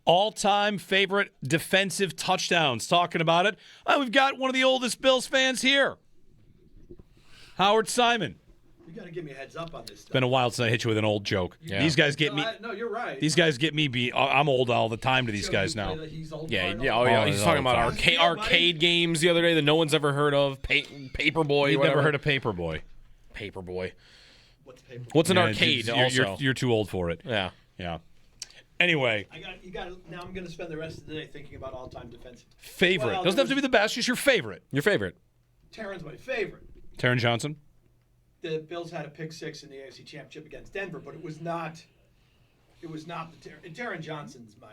All-time favorite defensive touchdowns. Talking about it. We've got one of the oldest Bills fans here. Howard Simon. You got to give me a heads up on this stuff. It's been a while since I hit you with an old joke. Yeah. These guys get me. No, you're right. These guys get me. I'm old all the time to these guys now. He's old. He's talking about arcade games the other day that no one's ever heard of. Paperboy. You've never heard of Paperboy. Paperboy. What's Paperboy? What's an arcade? You're too old for it. Yeah. Anyway. Now I'm going to spend the rest of the day thinking about all-time defensive. Favorite. Well, doesn't have to be the best, just your favorite. Your favorite. Taron's my favorite. Taron Johnson? The Bills had a pick six in the AFC Championship against Denver, but it was not the Taron Johnson's my.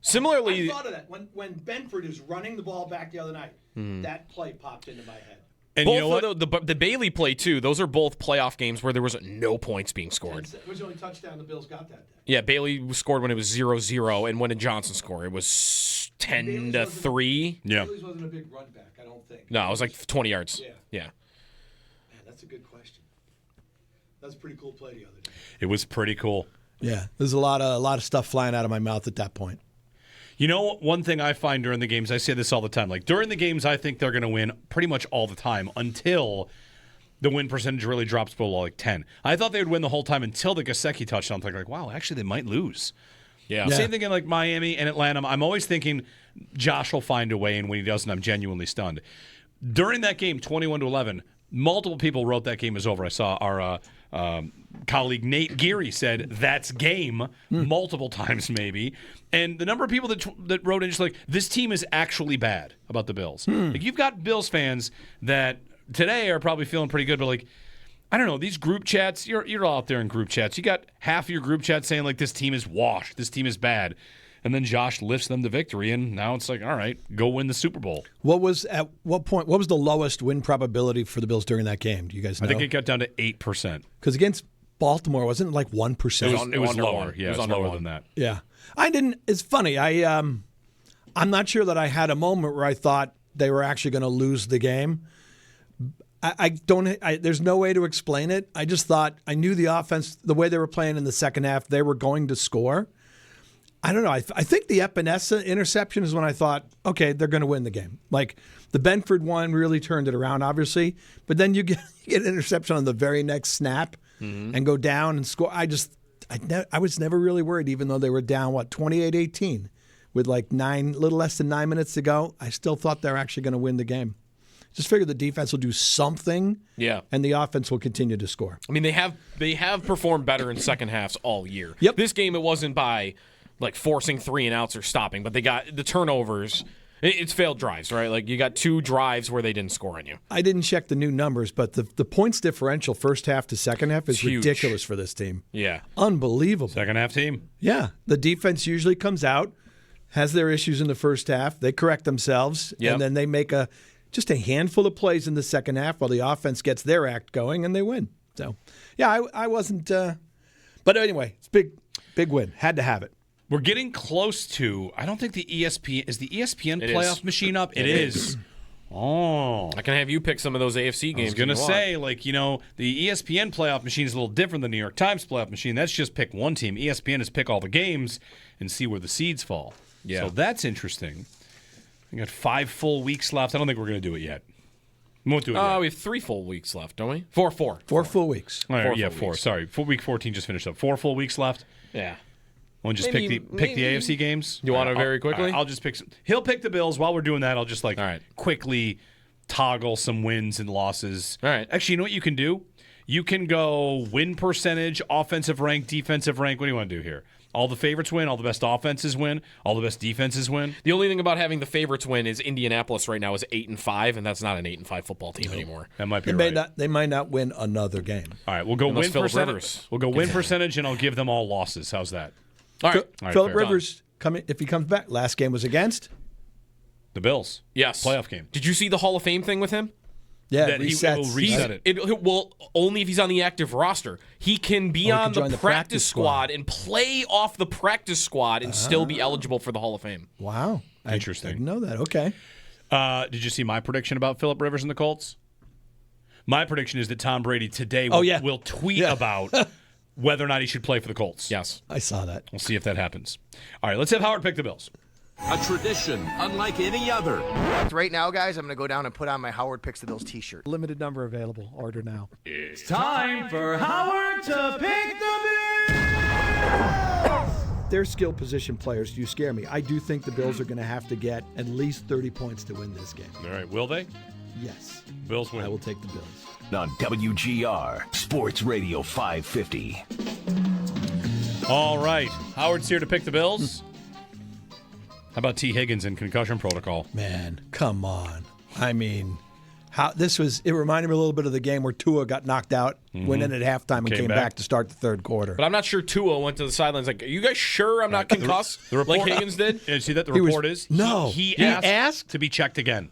Similarly, I thought of that when Benford is running the ball back the other night. That play popped into my head. And both you know what? The Bailey play too. Those are both playoff games where there was no points being scored. It was the only touchdown the Bills got that day. Yeah, Bailey scored when it was 0-0, and when did Johnson score? It was 10-3. Yeah. Bailey's wasn't a big run back, I don't think. No, it was like 20 yards. Yeah. Man, that's a good question. That's a pretty cool play the other day. It was pretty cool. Yeah, there's a lot of stuff flying out of my mouth at that point. You know, one thing I find during the games, I say this all the time, like during the games, I think they're going to win pretty much all the time until the win percentage really drops below like 10. I thought they would win the whole time until the Gesicki touchdown. I'm thinking like, wow, actually they might lose. Yeah. Same thing in like Miami and Atlanta. I'm always thinking Josh will find a way, and when he doesn't, I'm genuinely stunned. During that game, 21-11, multiple people wrote that game is over. I saw our colleague Nate Geary said that's game multiple times maybe. And the number of people that wrote in just like, this team is actually bad about the Bills. Like you've got Bills fans that today are probably feeling pretty good, but like, I don't know, these group chats, you're out there in group chats. You got half of your group chat saying like this team is washed, this team is bad. And then Josh lifts them to victory, and now it's like, all right, go win the Super Bowl. What was the lowest win probability for the Bills during that game? Do you guys know? I think it got down to 8%. Because against Baltimore, wasn't it like 1%? It was lower. Yeah, it was lower than that. Yeah. It's funny. I'm not sure that I had a moment where I thought they were actually going to lose the game. There's no way to explain it. I just thought I knew the offense, the way they were playing in the second half, they were going to score. I don't know. I think the Epinesa interception is when I thought, okay, they're going to win the game. Like the Benford one really turned it around, obviously. But then you get an interception on the very next snap and go down and score. I was never really worried, even though they were down, 28-18 with like little less than 9 minutes to go. I still thought they were actually going to win the game. Just figured the defense will do something, and the offense will continue to score. I mean, they have performed better in second halves all year. Yep. This game, it wasn't by like forcing 3 and outs or stopping, but they got the turnovers. It's failed drives, right? Like you got 2 drives where they didn't score on you. I didn't check the new numbers, but the points differential first half to second half is huge. Ridiculous for this team. Yeah. Unbelievable. Second half team. Yeah. The defense usually comes out, has their issues in the first half. They correct themselves, and then they make just a handful of plays in the second half while the offense gets their act going, and they win. So, yeah, I wasn't but anyway, it's big win. Had to have it. We're getting close to, I don't think the ESPN, is the ESPN playoff machine up? It is. Oh. I can have you pick some of those AFC games. I was going to say, the ESPN playoff machine is a little different than the New York Times playoff machine. That's just pick one team. ESPN is pick all the games and see where the seeds fall. Yeah. So that's interesting. We got 5 full weeks left. I don't think we're going to do it yet. We won't do it yet. We have 3 full weeks left, don't we? 4. 4 full weeks. All right, 4 4. weeks. Sorry. Week 14 just finished up. 4 full weeks left. Yeah. Want to just pick the AFC games? You want to very quickly? I'll just pick some. He'll pick the Bills. While we're doing that, I'll just quickly toggle some wins and losses. All right. Actually, you know what you can do? You can go win percentage, offensive rank, defensive rank. What do you want to do here? All the favorites win, all the best offenses win, all the best defenses win. The only thing about having the favorites win is Indianapolis right now is 8-5, and that's not an 8-5 football team anymore. That might be right. They might not win another game. All right, we'll go Unless win Phillip percentage. Rivers. We'll go win percentage, and I'll give them all losses. How's that? All right. Phillip Rivers, if he comes back, last game was against? The Bills. Yes. Playoff game. Did you see the Hall of Fame thing with him? Yeah, that he will reset it. It will only if he's on the active roster. He can be on the practice squad and play off the practice squad and still be eligible for the Hall of Fame. Wow. Interesting. I didn't know that. Okay. Did you see my prediction about Phillip Rivers and the Colts? My prediction is that Tom Brady today will tweet about whether or not he should play for the Colts. Yes. I saw that. We'll see if that happens. All right, let's have Howard pick the Bills. A tradition unlike any other. Right now, guys, I'm going to go down and put on my Howard Picks the Bills t-shirt. Limited number available. Order now. It's time for Howard to pick the Bills. Their skill position players do scare me. I do think the Bills are going to have to get at least 30 points to win this game. All right, will they? Yes. Bills win. I will take the Bills. On WGR Sports Radio 550. All right, Howard's here to pick the Bills. How about T. Higgins in concussion protocol? Man, come on. I mean, it reminded me a little bit of the game where Tua got knocked out, went in at halftime, and came back to start the third quarter. But I'm not sure Tua went to the sidelines like, are you guys sure I'm not concussed? The report, like Higgins did? Yeah, see that the report is? No. He asked to be checked again.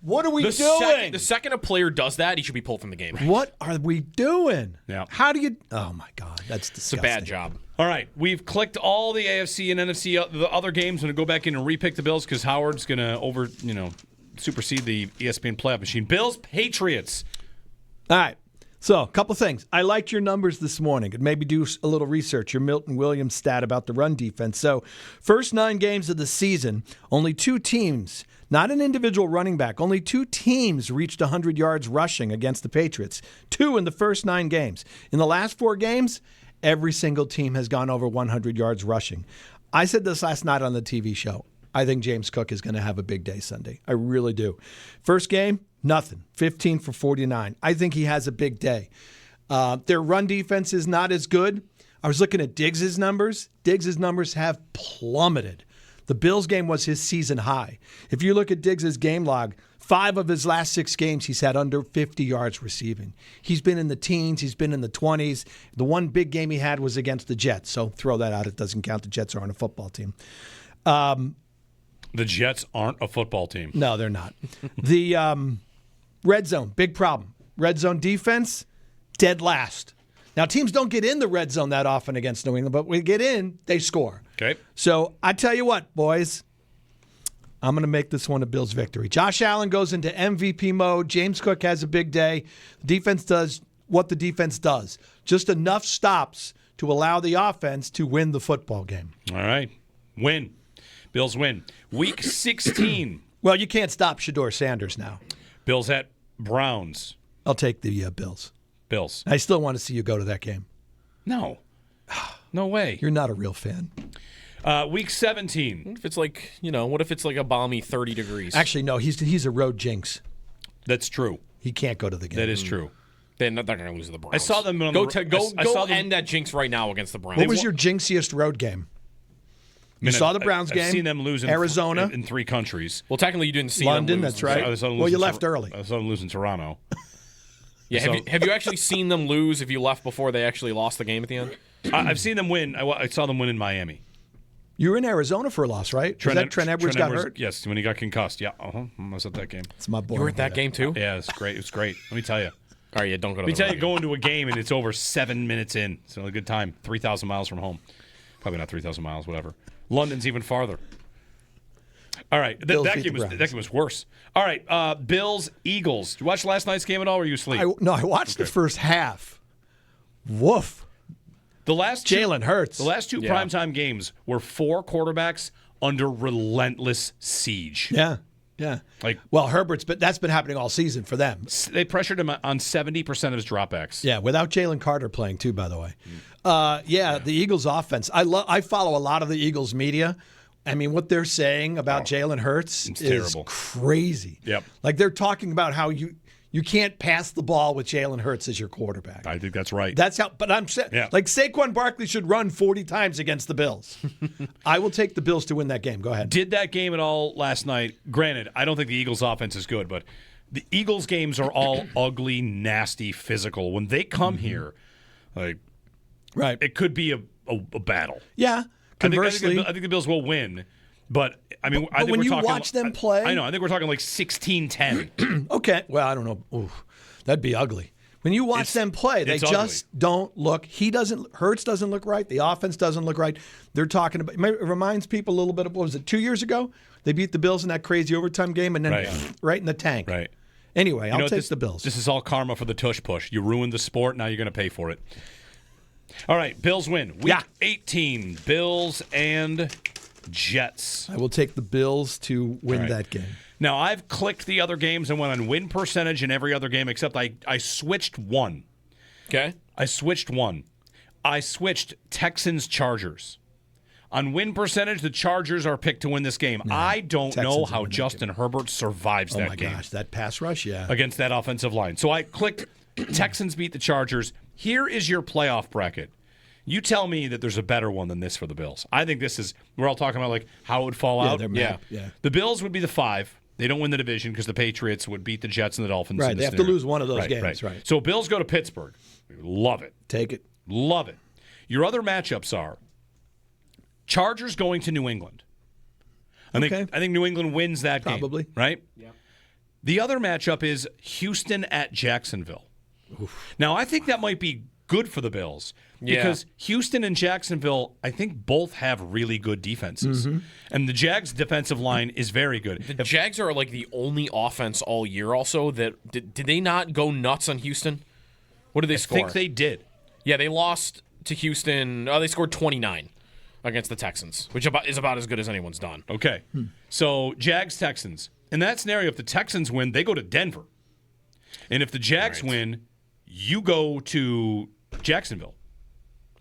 What are we The doing? second a player does that, he should be pulled from the game. What are we doing? Yeah. How do you? Oh my God, that's It's a disgusting. bad job. All right, we've clicked all the AFC and NFC, the other games. I'm going to go back in and repick the Bills because Howard's going to supersede the ESPN playoff machine. Bills, Patriots. All right. So, a couple things. I liked your numbers this morning. Maybe do a little research. Your Milton Williams stat about the run defense. So, first 9 games of the season, only 2 teams, not an individual running back, only 2 teams reached 100 yards rushing against the Patriots. 2 in the first 9 games. In the last 4 games, every single team has gone over 100 yards rushing. I said this last night on the TV show. I think James Cook is going to have a big day Sunday. I really do. First game, nothing. 15 for 49. I think he has a big day. Their run defense is not as good. I was looking at Diggs' numbers. Diggs' numbers have plummeted. The Bills game was his season high. If you look at Diggs' game log, 5 of his last 6 games, he's had under 50 yards receiving. He's been in the teens. He's been in the 20s. The one big game he had was against the Jets. So throw that out. It doesn't count. The Jets aren't a football team. The Jets aren't a football team. No, they're not. The red zone, big problem. Red zone defense, dead last. Now, teams don't get in the red zone that often against New England, but when they get in, they score. Okay. So I tell you what, boys, I'm going to make this one a Bills victory. Josh Allen goes into MVP mode. James Cook has a big day. Defense does what the defense does. Just enough stops to allow the offense to win the football game. All right. Win. Bills win. Week 16. Well, you can't stop Shedeur Sanders now. Bills at Browns. I'll take the Bills. Bills. I still want to see you go to that game. No. No way. You're not a real fan. Week 17. What if it's like, what if it's like a balmy 30 degrees? Actually, no, he's a road jinx. That's true. He can't go to the game. That is true. They're not going to lose to the Browns. I saw them on go the end that jinx right now against the Browns. What was your jinxiest road game? You saw the Browns game. I've seen them lose in Arizona. in 3 countries. Well, technically, you didn't see London, them lose. that's right. I saw them Well, lose you in left early. I saw them lose in Toronto. Yeah, have you actually seen them lose if you left before they actually lost the game at the end? I've seen them win. I saw them win in Miami. You were in Arizona for a loss, right? Trent Edwards got hurt? Yes, when he got concussed. Yeah, I was at that game. It's my boy. You were at that game, too? Yeah, it's great. It was great. Let me tell you. All right, yeah, don't go to Let me the tell you, game. going to a game and it's over 7 minutes in. It's a good time. 3,000 miles from home. Probably not 3,000 miles, whatever. London's even farther. All right, that game was worse. All right, Bills, Eagles. Did you watch last night's game at all, or were you asleep? I watched the first half. Woof. The last Jalen Hurts. The last 2 primetime games were 4 quarterbacks under relentless siege. Yeah. Herbert's, but that's been happening all season for them. They pressured him on 70% of his dropbacks. Yeah, without Jalen Carter playing too, by the way. The Eagles offense. I follow a lot of the Eagles media. I mean, what they're saying about Jalen Hurts is terrible. Crazy. Yep. Like they're talking about how you can't pass the ball with Jalen Hurts as your quarterback. I think that's right. That's how. But I'm saying, like Saquon Barkley should run 40 times against the Bills. I will take the Bills to win that game. Go ahead. Did that game at all last night? Granted, I don't think the Eagles' offense is good, but the Eagles' games are all ugly, nasty, physical. When they come here, it could be a battle. Yeah. Conversely, I think the Bills will win. But, I mean, I think when we're you talking, watch them play. I know. I think we're talking like 16-10. Okay. Well, I don't know. Ooh, that'd be ugly. When you watch them play, they just don't look. Hurts doesn't look right. The offense doesn't look right. They're talking about. It reminds people a little bit of, what was it, 2 years ago? They beat the Bills in that crazy overtime game and then right in the tank. Right. Anyway, I'll take the Bills. This is all karma for the tush push. You ruined the sport. Now you're going to pay for it. All right, Bills win. Week Yeah. 18, Bills and Jets. I will take the Bills to win All right. that game. Now, I've clicked the other games and went on win percentage in every other game except I switched one. Okay. I switched Texans-Chargers. On win percentage, the Chargers are picked to win this game. I don't Texans know will how win that Justin Herbert survives Oh that my game gosh, that pass rush, yeah. against that offensive line. So I clicked Texans beat the Chargers. Here is your playoff bracket. You tell me that there's a better one than this for the Bills. I think this is, we're all talking about like how it would fall out. their map, yeah. The Bills would be the 5. They don't win the division because the Patriots would beat the Jets and the Dolphins. Right, in they this have to scenario. lose one of those games, right. So Bills go to Pittsburgh. Love it. Take it. Love it. Your other matchups are Chargers going to New England. I think New England wins that game. Probably. Right? Yeah. The other matchup is Houston at Jacksonville. Oof. Now, I think that might be good for the Bills because Houston and Jacksonville, I think, both have really good defenses. Mm-hmm. And the Jags' defensive line is very good. The Jags are like the only offense all year also that did they not go nuts on Houston? What did they score? I think they did. Yeah, they lost to Houston. They scored 29 against the Texans, which is about as good as anyone's done. Okay. So Jags-Texans. In that scenario, if the Texans win, they go to Denver. And if the Jags win, you go to Jacksonville.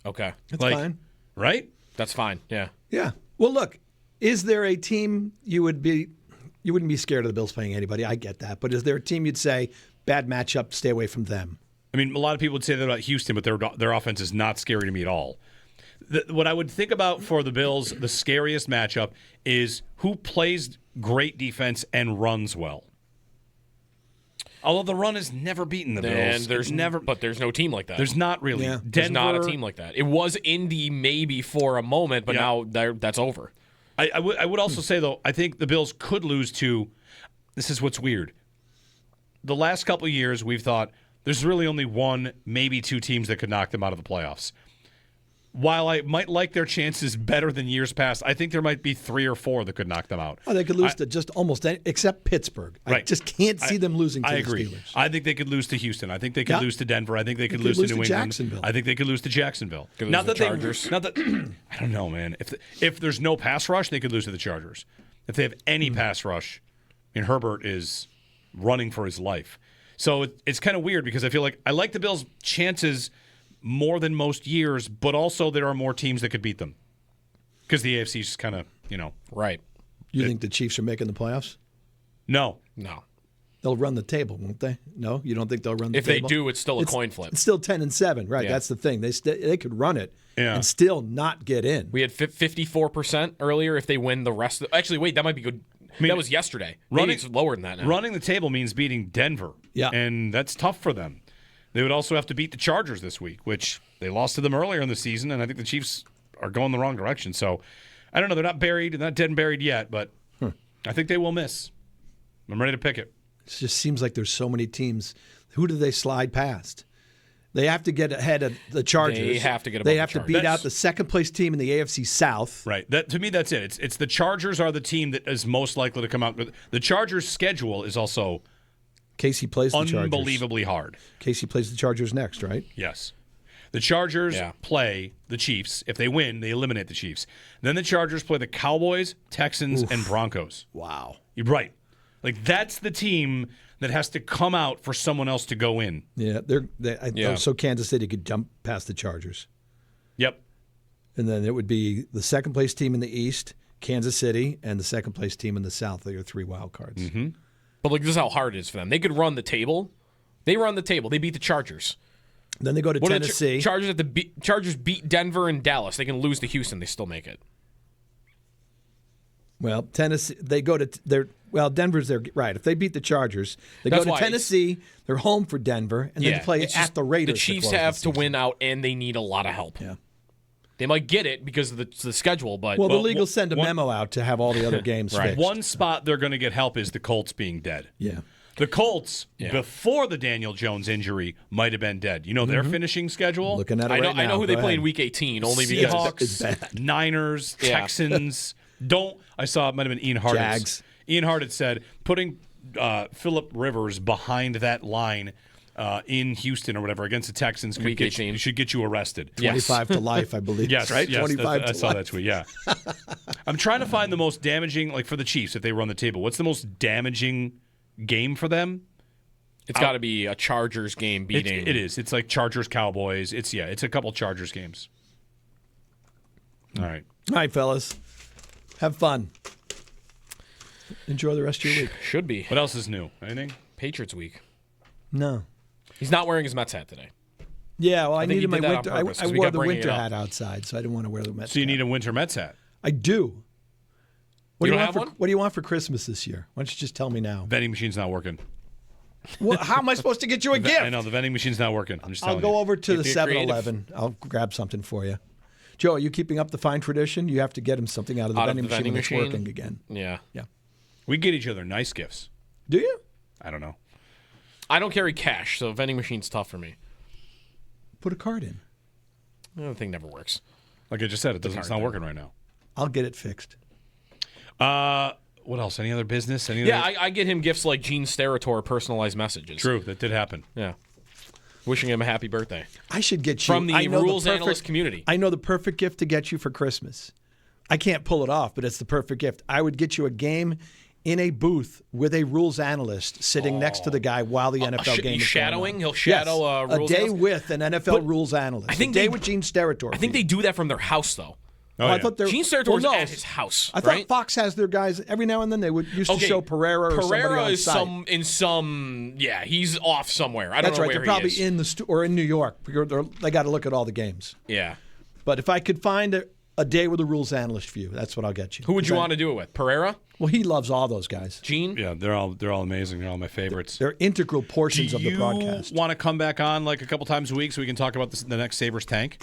Okay. That's fine. Right? That's fine. Yeah. Yeah. Well, look, is there a team you wouldn't be scared of the Bills playing anybody? I get that. But is there a team you'd say, bad matchup, stay away from them? I mean, a lot of people would say that about Houston, but their offense is not scary to me at all. What I would think about for the Bills, the scariest matchup is who plays great defense and runs well. Although the run has never beaten the Bills. But there's no team like that. There's not really. Yeah. There's not a team like that. It was Indy maybe for a moment, but now that's over. I would also say, though, I think the Bills could lose to, this is what's weird. The last couple of years, we've thought there's really only one, maybe 2 teams that could knock them out of the playoffs. While I might like their chances better than years past, I think there might be 3 or 4 that could knock them out. Oh, they could lose to just almost any, except Pittsburgh. I Right. just can't see them losing to I the agree. Steelers. I think they could lose to Houston. I think they could lose to Denver. I think they could They lose could to lose New to England. Jacksonville. I think they could lose to Jacksonville. Could lose to the Chargers. Not that I don't know, man. If there's no pass rush, they could lose to the Chargers. If they have any pass rush, I mean, Herbert is running for his life. So it's kind of weird because I feel like I like the Bills' chances more than most years, but also there are more teams that could beat them because the AFC is kind of, Right. You think the Chiefs are making the playoffs? No. They'll run the table, won't they? No, you don't think they'll run the If table? they do, it's still a coin flip. It's still 10-7, right? Yeah. That's the thing. They could run it Yeah. and still not get in. We had 54% earlier if they win the rest of actually, wait, that might be good. That was yesterday. Maybe it's lower than that now. Running the table means beating Denver. Yeah. And that's tough for them. They would also have to beat the Chargers this week, which they lost to them earlier in the season, and I think the Chiefs are going the wrong direction. So, I don't know. They're not dead and buried yet, but I think they will miss. I'm ready to pick it. It just seems like there's so many teams. Who do they slide past? They have to get ahead of the Chargers. They have to get above They the have to Chargers. beat out the second-place team in the AFC South. Right. To me, that's it. It's the Chargers are the team that is most likely to come out. The Chargers' schedule is also Casey plays the Chargers. unbelievably hard. Casey plays the Chargers next, right? Yes. The Chargers play the Chiefs. If they win, they eliminate the Chiefs. Then the Chargers play the Cowboys, Texans, and Broncos. Wow. You're right. Like, that's the team that has to come out for someone else to go in. Yeah, so Kansas City could jump past the Chargers. Yep. And then it would be the second-place team in the East, Kansas City, and the second-place team in the South. They are 3 wild cards. Mm-hmm. But this is how hard it is for them. They could run the table. They run the table. They beat the Chargers. Then they go to Tennessee. Chargers beat Denver and Dallas. They can lose to Houston. They still make it. Well, Tennessee, they go to Denver's there, right. If they beat the Chargers, they go to Tennessee, they're home for Denver, and then they play at the Raiders. The Chiefs have to win out, and they need a lot of help. Yeah. They might get it because of the schedule, but... Well, the league will send a memo out to have all the other games fixed. One spot they're going to get help is the Colts being dead. Yeah. The Colts, before the Daniel Jones injury, might have been dead. You know their finishing schedule? Looking at it right now. I know who they Go play in ahead. Week 18, only because... Seahawks, Niners, Texans. I saw it might have been Ian Hart. Jags. Ian Hart had said, putting Phillip Rivers behind that line in Houston or whatever against the Texans Week 18. should get you arrested. Yes. 25 to life, I believe. Yes, right? yes, 25 I to saw life. that tweet. Yeah, I'm trying to find the most damaging, like for the Chiefs, if they run the table. What's the most damaging game for them? It's got to be a Chargers game beating. It is. It's like Chargers Cowboys. It's a couple Chargers games. All right. All right, fellas. Have fun. Enjoy the rest of your week. Should be. What else is new? Anything? Patriots week. No. He's not wearing his Mets hat today. Yeah, well, I think he needed my did that on winter. purpose, I 'cause we wore kept the bringing winter it up. hat outside, so I didn't want to wear the Mets. So you hat. need a winter Mets hat. I do. What You do you don't want have for one? What do you want for Christmas this year? Why don't you just tell me now? Vending machine's not working. Well, how am I supposed to get you a gift? I know the vending machine's not working. I'm just I'll telling go you. over to the If you're creative. 7-Eleven. I'll grab something for you. Joe, are you keeping up the fine tradition? You have to get him something out of the vending machine when it's working again. Yeah. Yeah. We get each other nice gifts. Do you? I don't know. I don't carry cash, so vending machine's tough for me. Put a card in. The thing never works. Like I just said, it's not thing. working right now. I'll get it fixed. What else? Any other business? Yeah, I get him gifts like Gene Steratore personalized messages. True, that did happen. Yeah. Wishing him a happy birthday. I should get you From the I know rules perfect- analyst community. I know the perfect gift to get you for Christmas. I can't pull it off, but it's the perfect gift. I would get you a game in a booth with a rules analyst sitting next to the guy while the NFL game He's is shadowing? going on. He'll shadow yes, rules a day analyst? with an NFL But rules analyst. I think a day they- with Gene Steratore. I think they do that from their house, though. Oh, I yeah. thought Gene Steratore's at his house, I thought right? Fox has their guys every now and then. They would used to show Pereira or somebody Pereira on is site. yeah, he's off somewhere. I don't That's know right. where They're he probably is. in the or in New York because they got to look at all the games. Yeah. But if I could find a day with a rules analyst for you, that's what I'll get you. Who would you want to do it with? Pereira? Well, he loves all those guys. Gene? Yeah, they're all amazing. They're all my favorites. They're integral portions of the broadcast. Do you want to come back on like a couple times a week so we can talk about the next Sabres tank?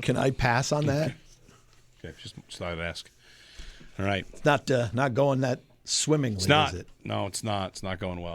Can I pass on that? Okay, just thought I'd ask. All right. It's not going that swimmingly, It's not. is it? No, it's not. It's not going well.